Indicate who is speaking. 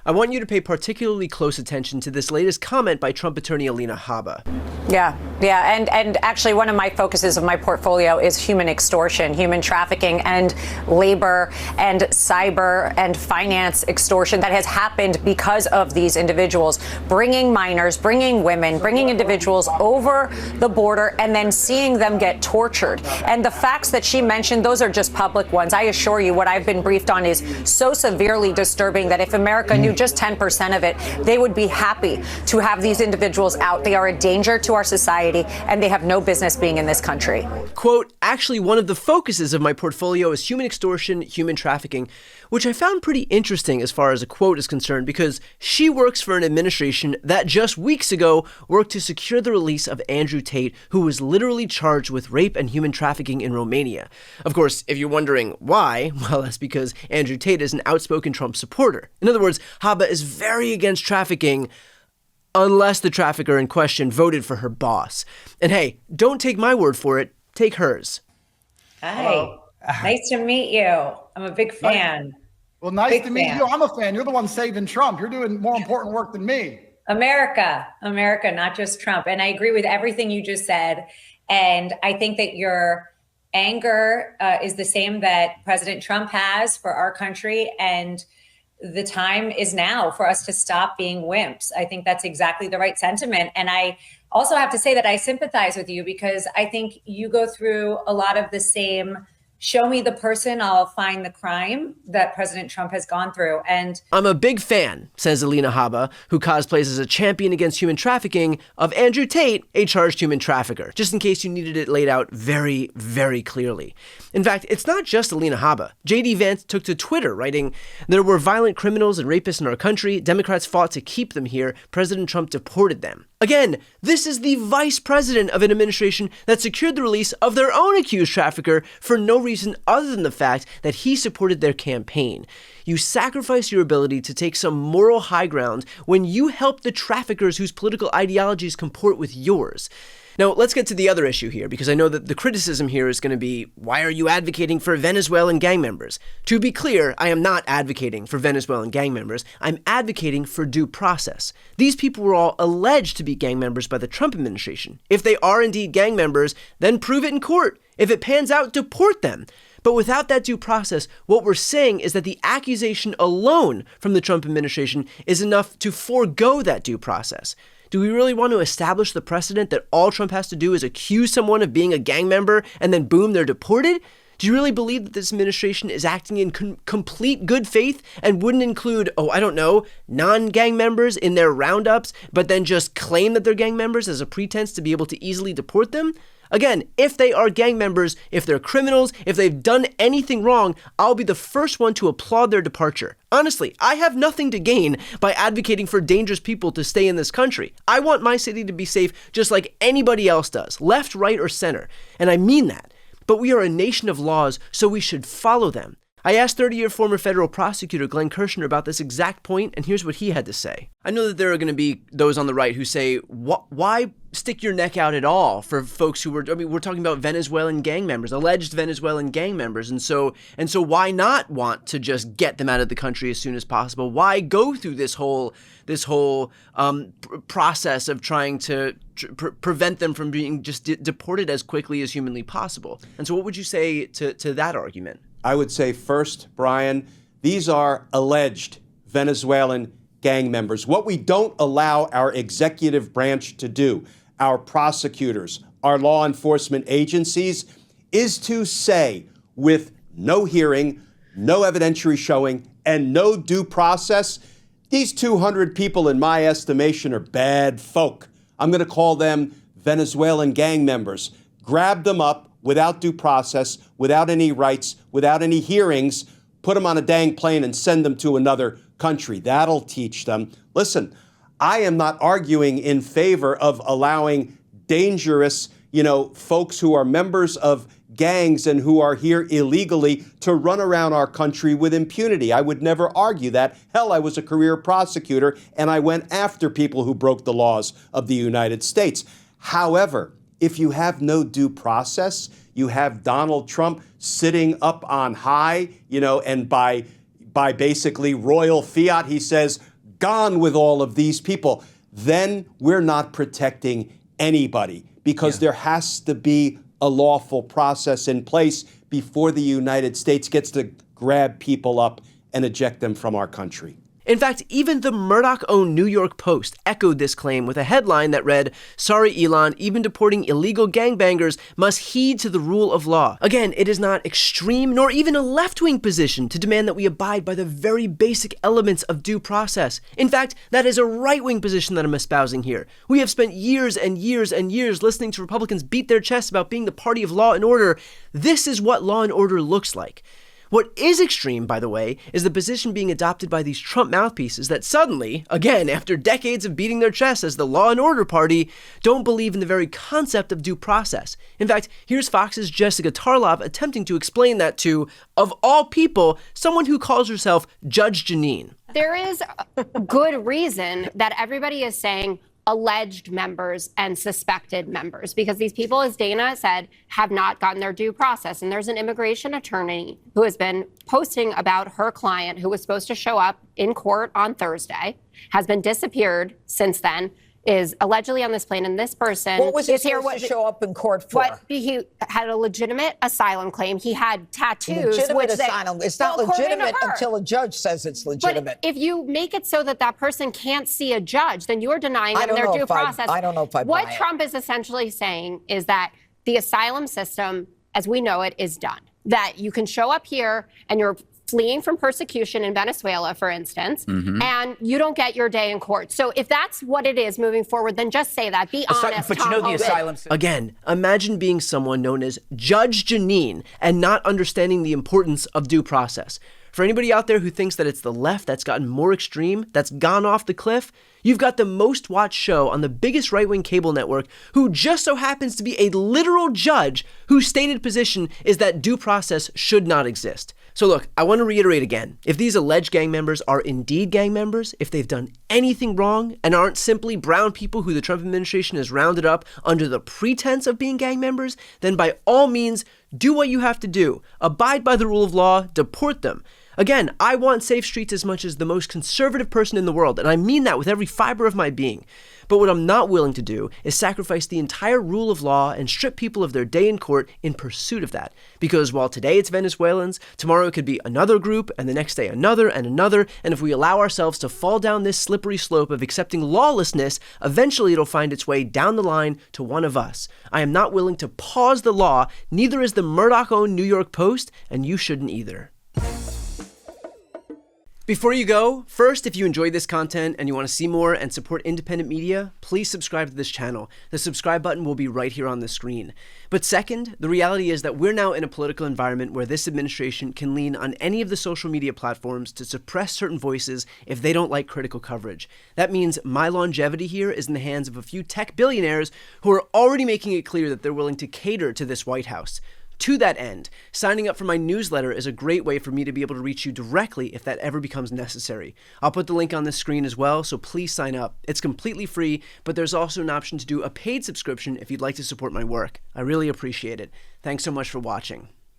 Speaker 1: I want you to pay particularly close attention to this latest comment by Trump attorney Alina Habba.
Speaker 2: Yeah. And actually, one of my focuses of my portfolio is human extortion, human trafficking, and labor and cyber and finance extortion that has happened because of these individuals bringing minors, bringing women, bringing individuals over the border and then seeing them get tortured. And the facts that she mentioned, those are just public ones. I assure you, what I've been briefed on is so severely disturbing that if America knew just 10% of it, they would be happy to have these individuals out. They are a danger to our society, and they have no business being in this country.
Speaker 1: Quote, actually, one of the focuses of my portfolio is human extortion, human trafficking, which I found pretty interesting as far as a quote is concerned, because she works for an administration that just weeks ago worked to secure the release of Andrew Tate, who was literally charged with rape and human trafficking in Romania. Of course, if you're wondering why, well, that's because Andrew Tate is an outspoken Trump supporter. In other words, Habba is very against trafficking, unless the trafficker in question voted for her boss. And hey, don't take my word for it, take hers.
Speaker 3: Hi, nice to meet you. I'm a big fan.
Speaker 4: Well, nice to meet you. I'm a fan. You're the one saving Trump. You're doing more important work than me.
Speaker 3: America, not just Trump. And I agree with everything you just said. And I think that your anger is the same that President Trump has for our country. And the time is now for us to stop being wimps. I think that's exactly the right sentiment. And I also have to say that I sympathize with you because I think you go through a lot of the same show me the person, I'll find the crime that President Trump has gone through. And
Speaker 1: I'm a big fan, says Alina Habba, who cosplays as a champion against human trafficking, of Andrew Tate, a charged human trafficker, just in case you needed it laid out very, very clearly. In fact, it's not just Alina Habba. J.D. Vance took to Twitter, writing, there were violent criminals and rapists in our country. Democrats fought to keep them here. President Trump deported them. Again, this is the vice president of an administration that secured the release of their own accused trafficker for no reason other than the fact that he supported their campaign. You sacrifice your ability to take some moral high ground when you help the traffickers whose political ideologies comport with yours. Now, let's get to the other issue here, because I know that the criticism here is going to be, why are you advocating for Venezuelan gang members? To be clear, I am not advocating for Venezuelan gang members. I'm advocating for due process. These people were all alleged to be gang members by the Trump administration. If they are indeed gang members, then prove it in court. If it pans out, deport them. But without that due process, what we're saying is that the accusation alone from the Trump administration is enough to forego that due process. Do we really want to establish the precedent that all Trump has to do is accuse someone of being a gang member and then boom, they're deported? Do you really believe that this administration is acting in complete good faith and wouldn't include, non-gang members in their roundups, but then just claim that they're gang members as a pretense to be able to easily deport them? Again, if they are gang members, if they're criminals, if they've done anything wrong, I'll be the first one to applaud their departure. Honestly, I have nothing to gain by advocating for dangerous people to stay in this country. I want my city to be safe just like anybody else does, left, right, or center. And I mean that. But we are a nation of laws, so we should follow them. I asked 30-year former federal prosecutor Glenn Kirshner about this exact point, and here's what he had to say. I know that there are going to be those on the right who say, why stick your neck out at all for folks who we're talking about Venezuelan gang members, alleged Venezuelan gang members, and so why not want to just get them out of the country as soon as possible? Why go through this whole process of trying to prevent them from being just deported as quickly as humanly possible? And so what would you say to that argument?
Speaker 5: I would say first, Brian, these are alleged Venezuelan gang members. What we don't allow our executive branch to do, our prosecutors, our law enforcement agencies, is to say with no hearing, no evidentiary showing, and no due process, these 200 people, in my estimation, are bad folk. I'm going to call them Venezuelan gang members. Grab them up without due process, without any rights, without any hearings, put them on a dang plane and send them to another country. That'll teach them. Listen, I am not arguing in favor of allowing dangerous, folks who are members of gangs and who are here illegally to run around our country with impunity. I would never argue that. Hell, I was a career prosecutor and I went after people who broke the laws of the United States. However, if you have no due process, you have Donald Trump sitting up on high, and by basically royal fiat, he says, gone with all of these people, then we're not protecting anybody, because there has to be a lawful process in place before the United States gets to grab people up and eject them from our country.
Speaker 1: In fact, even the Murdoch-owned New York Post echoed this claim with a headline that read, "Sorry, Elon, even deporting illegal gangbangers must heed to the rule of law." Again, it is not extreme nor even a left-wing position to demand that we abide by the very basic elements of due process. In fact, that is a right-wing position that I'm espousing here. We have spent years and years and years listening to Republicans beat their chests about being the party of law and order. This is what law and order looks like. What is extreme, by the way, is the position being adopted by these Trump mouthpieces that suddenly, again, after decades of beating their chests as the law and order party, don't believe in the very concept of due process. In fact, here's Fox's Jessica Tarlov attempting to explain that to, of all people, someone who calls herself Judge Janine.
Speaker 6: There is a good reason that everybody is saying alleged members and suspected members, because these people, as Dana said, have not gotten their due process. And there's an immigration attorney who has been posting about her client who was supposed to show up in court on Thursday, has been disappeared since then, is allegedly on this plane, and this person
Speaker 7: what was he
Speaker 6: is here.
Speaker 7: Supposed to show up in court for?
Speaker 6: What, he had a legitimate asylum claim. He had tattoos.
Speaker 7: Legitimate asylum. It's not legitimate until a judge says it's legitimate.
Speaker 6: But if you make it so that that person can't see a judge, then you're denying them their due process.
Speaker 7: I don't know if I buy
Speaker 6: What
Speaker 7: it.
Speaker 6: Trump is essentially saying is that the asylum system, as we know it, is done. That you can show up here and you're fleeing from persecution in Venezuela, for instance, and you don't get your day in court. So if that's what it is moving forward, then just say that. Be honest.
Speaker 8: But you know the asylum system.
Speaker 1: Again, imagine being someone known as Judge Janine and not understanding the importance of due process. For anybody out there who thinks that it's the left that's gotten more extreme, that's gone off the cliff, you've got the most watched show on the biggest right-wing cable network who just so happens to be a literal judge whose stated position is that due process should not exist. So look, I want to reiterate again, if these alleged gang members are indeed gang members, if they've done anything wrong and aren't simply brown people who the Trump administration has rounded up under the pretense of being gang members, then by all means, do what you have to do. Abide by the rule of law, deport them. Again, I want safe streets as much as the most conservative person in the world, and I mean that with every fiber of my being. But what I'm not willing to do is sacrifice the entire rule of law and strip people of their day in court in pursuit of that. Because while today it's Venezuelans, tomorrow it could be another group, and the next day another and another, and if we allow ourselves to fall down this slippery slope of accepting lawlessness, eventually it'll find its way down the line to one of us. I am not willing to pause the law, neither is the Murdoch-owned New York Post, and you shouldn't either. Before you go, first, if you enjoyed this content and you want to see more and support independent media, please subscribe to this channel. The subscribe button will be right here on the screen. But second, the reality is that we're now in a political environment where this administration can lean on any of the social media platforms to suppress certain voices if they don't like critical coverage. That means my longevity here is in the hands of a few tech billionaires who are already making it clear that they're willing to cater to this White House. To that end, signing up for my newsletter is a great way for me to be able to reach you directly if that ever becomes necessary. I'll put the link on this screen as well, so please sign up. It's completely free, but there's also an option to do a paid subscription if you'd like to support my work. I really appreciate it. Thanks so much for watching.